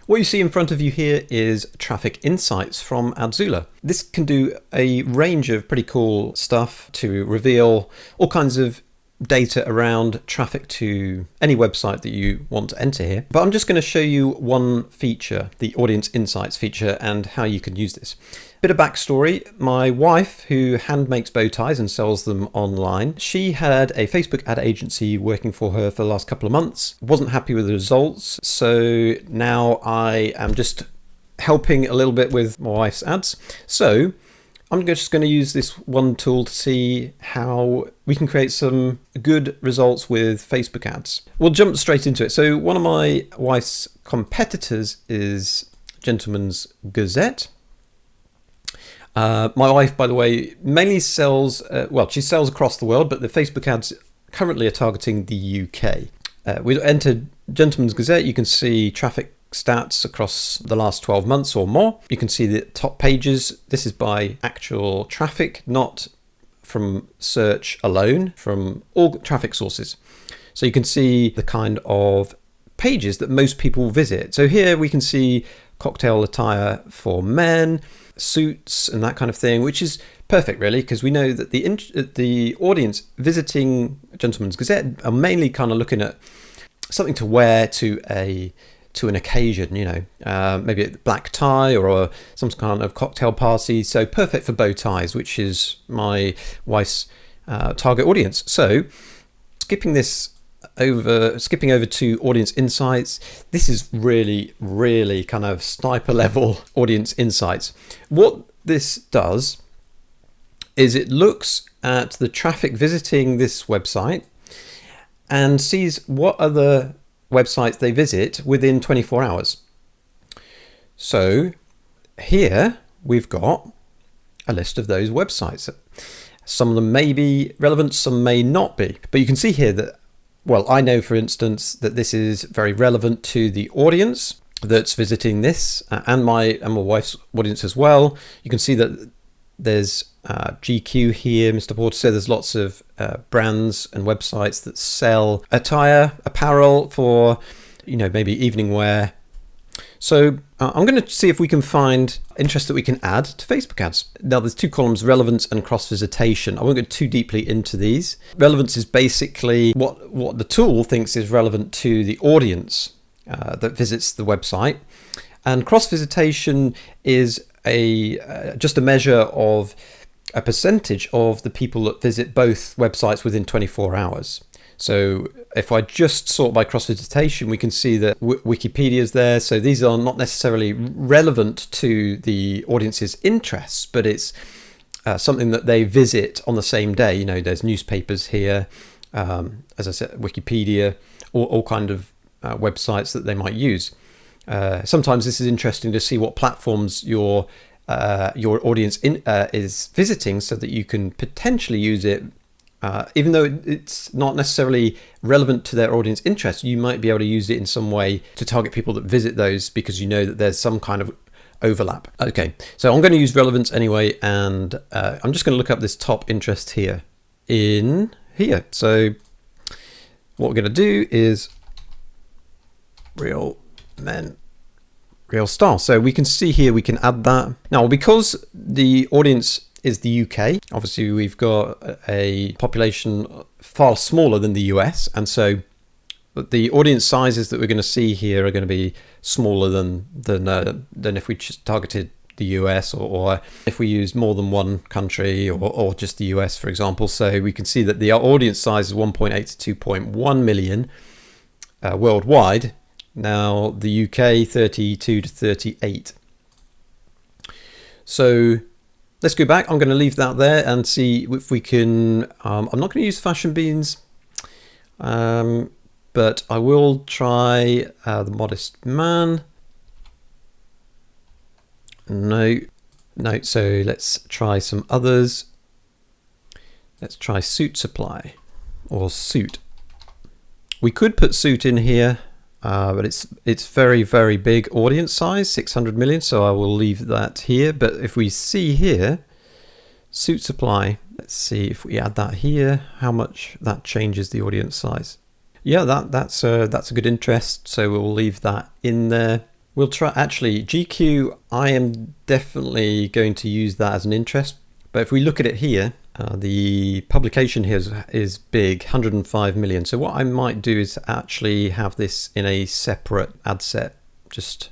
What you see in front of you here is Traffic Insights from Adzoola. This can do a range of pretty cool stuff to reveal all kinds of data around traffic to any website that you want to enter here. But I'm just going to show you one feature, the Audience Insights feature, and how you can use this. Bit of backstory. My wife, who hand makes bow ties and sells them online, she had a Facebook ad agency working for her for the last couple of months, wasn't happy with the results, so now I am just helping a little bit with my wife's ads. So I'm just going to use this one tool to see how we can create some good results with Facebook ads. We'll jump straight into it. So one of my wife's competitors is Gentleman's Gazette. My wife, by the way, mainly sells, she sells across the world, but the Facebook ads currently are targeting the UK. We entered Gentleman's Gazette. You can see traffic stats across the last 12 months or more. You can see the top pages. This is by actual traffic, not from search alone, from all traffic sources. So you can see the kind of pages that most people visit. So here we can see cocktail attire for men, suits and that kind of thing, which is perfect really, because we know that the audience visiting Gentleman's Gazette are mainly kind of looking at something to wear to an occasion, maybe a black tie or some kind of cocktail party. So perfect for bow ties, which is my wife's target audience. So skipping over to Audience Insights, this is really, really kind of sniper level Audience Insights. What this does is it looks at the traffic visiting this website and sees what other websites they visit within 24 hours. So here we've got a list of those websites. Some of them may be relevant, some may not be. But you can see here that, I know for instance that this is very relevant to the audience that's visiting this and my wife's audience as well. You can see that there's GQ here, Mr. Porter said there's lots of brands and websites that sell attire, apparel for, maybe evening wear. So I'm going to see if we can find interest that we can add to Facebook ads. Now there's two columns, relevance and cross-visitation. I won't go too deeply into these. Relevance is basically what the tool thinks is relevant to the audience that visits the website. And cross-visitation is just a measure of a percentage of the people that visit both websites within 24 hours. So if I just sort by cross-visitation, we can see that Wikipedia is there. So these are not necessarily relevant to the audience's interests, but it's something that they visit on the same day. There's newspapers here, as I said, Wikipedia, all kind of websites that they might use. Sometimes this is interesting to see what platforms your audience is visiting, so that you can potentially use it. Even though it's not necessarily relevant to their audience interest, you might be able to use it in some way to target people that visit those, because you know that there's some kind of overlap. Okay, so I'm going to use relevance anyway, and I'm just going to look up this top interest here in here. So what we're going to do is real men, real style. So we can see here, we can add that. Now, because the audience is the UK, obviously we've got a population far smaller than the US, and so the audience sizes that we're going to see here are going to be smaller than if we just targeted the US, or if we used more than one country, or just the US, for example. So we can see that the audience size is 1.8 to 2.1 million worldwide. Now the UK 32 to 38. So let's go back. I'm going to leave that there and see if we can. I'm not going to use Fashion Beans, but I will try the Modest Man. No. So let's try some others. Let's try Suit Supply or Suit. We could put Suit in here. But it's very, very big audience size, 600 million, so I will leave that here. But if we see here, Suit Supply, let's see if we add that here, how much that changes the audience size. Yeah, that's a good interest, so we'll leave that in there. We'll try, actually, GQ, I am definitely going to use that as an interest. But if we look at it here, the publication here is big, 105 million. So what I might do is actually have this in a separate ad set, just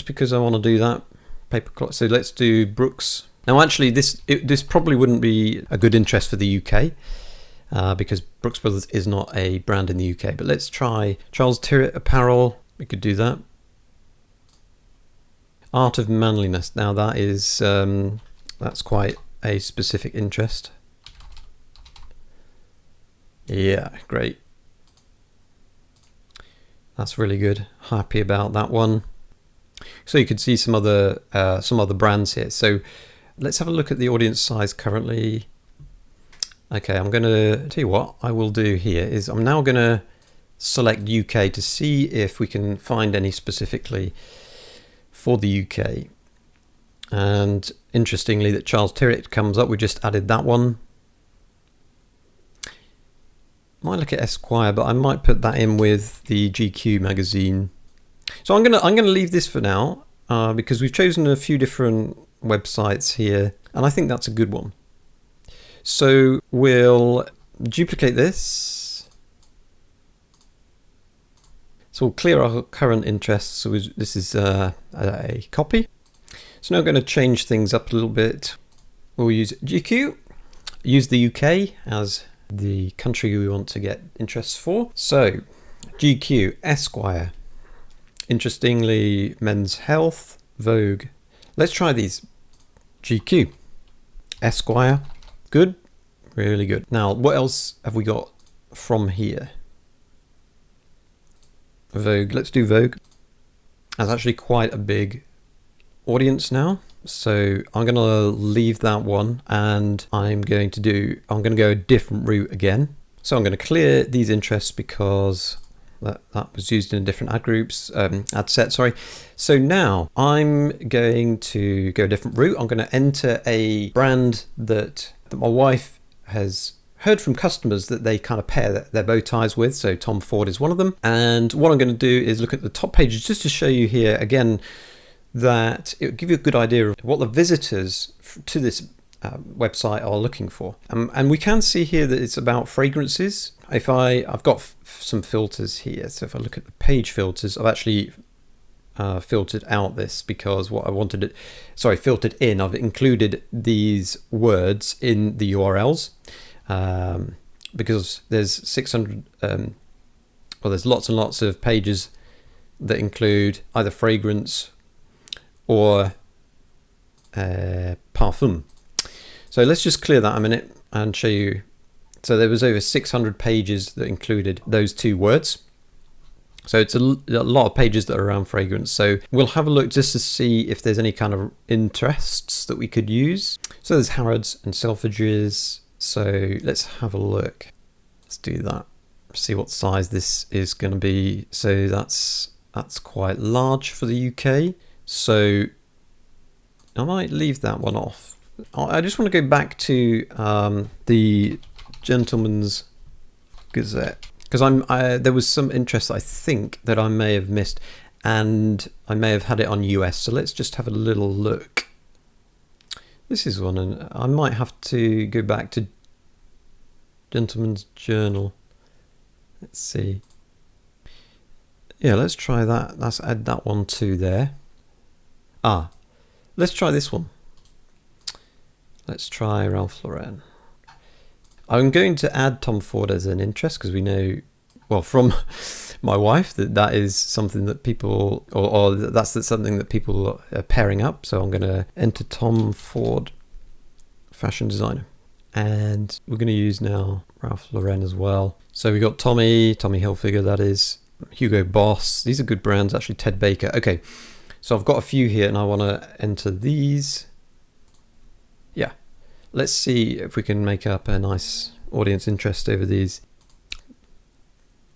because I want to do that. Papercloth. So let's do Brooks. Now, actually, this probably wouldn't be a good interest for the UK because Brooks Brothers is not a brand in the UK. But let's try Charles Tyrwhitt apparel. We could do that. Art of Manliness. Now that is that's quite a specific interest. Yeah, great. That's really good. Happy about that one. So you could see some other brands here. So let's have a look at the audience size currently. Okay, I'm going to tell you what I will do here is I'm now going to select UK to see if we can find any specifically for the UK. And interestingly, that Charles Tyrwhitt comes up. We just added that one. Might look at Esquire, but I might put that in with the GQ magazine. So I'm gonna leave this for now because we've chosen a few different websites here, and I think that's a good one. So we'll duplicate this. So we'll clear our current interests. So this is a copy. So now I'm going to change things up a little bit. We'll use GQ, use the UK as the country we want to get interests for. So GQ, Esquire, interestingly, Men's Health, Vogue. Let's try these. GQ, Esquire, good, really good. Now, what else have we got from here? Vogue, let's do Vogue. That's actually quite a big audience now, so I'm going to leave that one, and I'm going to go a different route again. So I'm going to clear these interests because that was used in different ad set, sorry. So now I'm going to go a different route. I'm going to enter a brand that my wife has heard from customers that they kind of pair their bow ties with. So Tom Ford is one of them. And what I'm going to do is look at the top pages just to show you here again that it will give you a good idea of what the visitors to this website are looking for. And we can see here that it's about fragrances. I've got some filters here. So if I look at the page filters, I've actually filtered out this because what I wanted filtered in. I've included these words in the URLs because there's 600, there's lots and lots of pages that include either fragrance or parfum. So let's just clear that a minute and show you. So there was over 600 pages that included those two words. So it's a lot of pages that are around fragrance. So we'll have a look just to see if there's any kind of interests that we could use. So there's Harrods and Selfridges. So let's have a look. Let's do that. See what size this is going to be. So that's quite large for the UK. So I might leave that one off. I just want to go back to the Gentleman's Gazette because there was some interest I think that I may have missed, and I may have had it on US. So let's just have a little look. This is one, and I might have to go back to Gentleman's Journal. Let's see. Yeah, let's try that. Let's add that one to there. Let's try this one. Let's try Ralph Lauren. I'm going to add Tom Ford as an interest because we know, well, from my wife that is something that people, or that's something that people are pairing up. So I'm going to enter Tom Ford, fashion designer, and we're going to use now Ralph Lauren as well. So we got Tommy Hilfiger, that is, Hugo Boss. These are good brands, actually. Ted Baker. Okay, so I've got a few here, and I want to enter these. Yeah, let's see if we can make up a nice audience interest over these.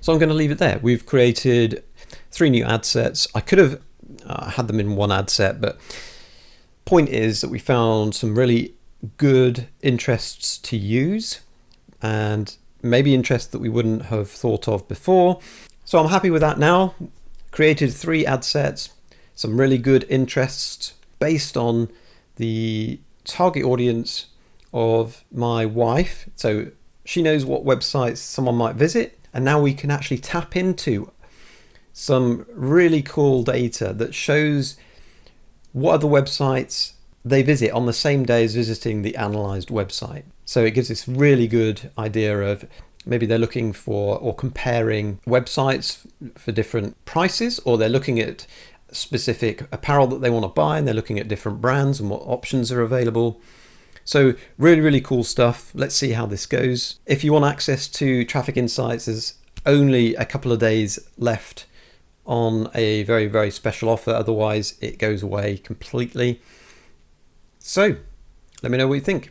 So I'm going to leave it there. We've created 3 new ad sets. I could have had them in one ad set, but point is that we found some really good interests to use and maybe interests that we wouldn't have thought of before. So I'm happy with that now. Created 3 ad sets. some really good interests based on the target audience of my wife. So she knows what websites someone might visit, and now we can actually tap into some really cool data that shows what other websites they visit on the same day as visiting the analyzed website. So it gives this really good idea of maybe they're looking for or comparing websites for different prices, or they're looking at specific apparel that they want to buy and they're looking at different brands and what options are available. So really, really cool stuff. Let's see how this goes. If you want access to Traffic Insights, there's only a couple of days left on a very, very special offer. Otherwise, it goes away completely. So let me know what you think.